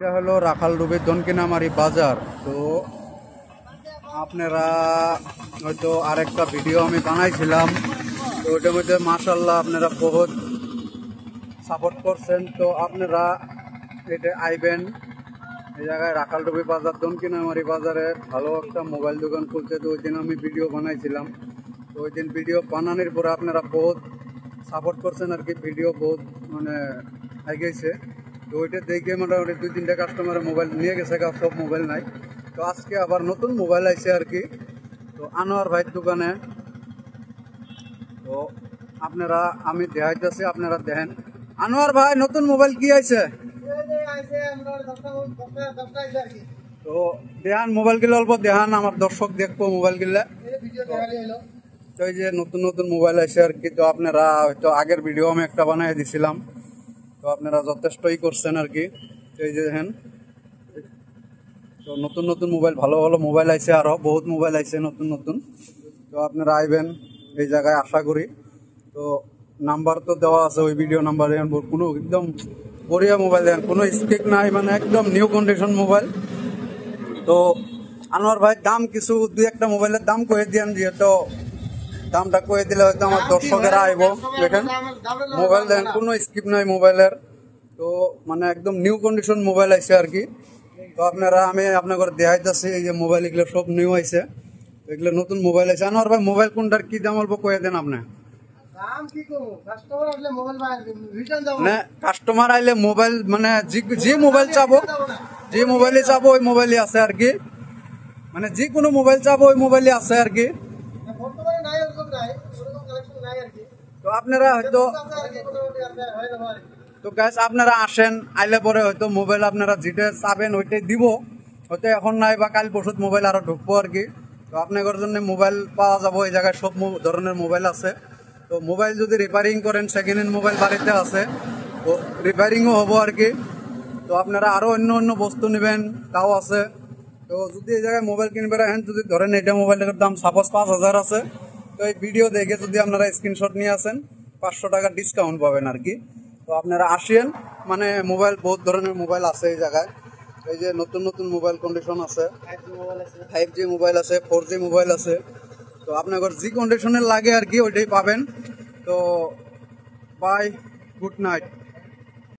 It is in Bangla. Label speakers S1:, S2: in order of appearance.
S1: এটা হলো রাখালডুবির দনকিনামারি বাজার। তো আপনারা হয়তো আরেকটা ভিডিও আমি বানাইছিলাম, তো ওইটার মধ্যে মাশাআল্লাহ আপনারা বহুত সাপোর্ট করছেন। তো আপনারা এটা আইবেন এই জায়গায় রাখালডুবি বাজার দনকিনামারি বাজারে ভালো একটা মোবাইল দোকান খুলছে। তো ওই দিন আমি ভিডিও বানাইছিলাম, তো ওই দিন ভিডিও বানানোর পরে আপনারা বহুত সাপোর্ট করছেন আর কি, ভিডিও বহুত মানে এগিয়েছে। তো ওইটা দেখে মোটামুটি 2-3টা কাস্টমারের মোবাইল নিয়ে গেছে, সব মোবাইল নাই। তো আজকে আবার নতুন মোবাইল আইছে আর কি, তো আনোয়ার ভাইয়ের দোকানে। তো আপনারা আমি দেখাইতেছি, আপনারা দেখেন। আনোয়ার ভাই নতুন মোবাইল কি আইছে? তো দেখান মোবাইল গুলো, অল্প দেখান, আমার দর্শক দেখবো মোবাইল গুলা। তো এই যে নতুন নতুন মোবাইল আইছে আর কি। তো আপনারা হয়তো আগের ভিডিও আমি একটা বানাই দিছিলাম, তো আপনারা যথেষ্টই করছেন আর কি। তো এই যে দেখেন, তো নতুন নতুন মোবাইল, ভালো ভালো মোবাইল আইছে, আরো বহুত মোবাইল আইছে নতুন নতুন। তো আপনারা আইবেন এই জায়গায় আশা করি। তো নাম্বার তো দেওয়া আছে, ওই ভিডিও নাম্বার দেখেন, কোনো একদম বড়িয়া মোবাইল দেখেন, কোনো স্টিক নাই, মানে একদম নিউ কন্ডিশন মোবাইল। তো আনোয়ার ভাই দাম কিছু 2-1টা মোবাইলের দাম কয়ে দিয়েন, যেহেতু দামটা কয়ে দিলে হয়তো আমার দর্শকেরা আইব। দেখেন মোবাইল দেখেন, কোনো স্কিপ নাই মোবাইলের। তো মানে একদম নিউ কন্ডিশন মোবাইল আইছে আর কি। তো আপনারা আমি আপনাদের দেখাইতেছি, এই যে মোবাইল এগুলো সব নিউ আইছে, এগুলো নতুন মোবাইল আছে। আনোয়ার ভাই মোবাইল কোনটার কি দাম অল্প কয়ে দেন আপনি? কাস্টমার আইলে মোবাইল মানে যে মোবাইল চাবো, যে মোবাইলে চাবো ওই মোবাইলই আছে আর কি, মানে যে কোনো মোবাইল চাবো ওই মোবাইলই আছে আর কি। তো আপনারা হয়তো, তো গাইস আপনারা আসেন, আইলে পরে হয়তো মোবাইল আপনারা যেটা চাবেন ওইটাই দিব, হয়তো এখন নাই বা কাল পরশু মোবাইল আরো ঢুকবো আর কি। তো আপনাদের জন্য মোবাইল পাওয়া যাবো এই জায়গায়, সব ধরনের মোবাইল আছে। তো মোবাইল যদি রিপেয়ারিং করেন, সেকেন্ড হ্যান্ড মোবাইল বাড়িতে আছে, তো রিপেয়ারিংও হবো আর কি। তো আপনারা আরো অন্য অন্য বস্তু নেবেন তাও আছে। তো যদি এই জায়গায় মোবাইল কিনবে রাখেন, যদি ধরেন এটা মোবাইলের দাম সাপোজ 5,000 আছে, তো এই ভিডিও দেখে যদি আপনারা স্ক্রিনশট নিয়ে আসেন 500 টাকা ডিসকাউন্ট পাবেন আর কি। তো আপনারা আসেন, মানে মোবাইল বহুত ধরনের মোবাইল আছে এই জায়গায়। এই যে নতুন নতুন মোবাইল কন্ডিশন আছে, 5G মোবাইল আছে, 4G মোবাইল আছে। তো আপনাদের যে কন্ডিশনের লাগে আর কি ওইটাই পাবেন। তো বাই, গুড নাইট।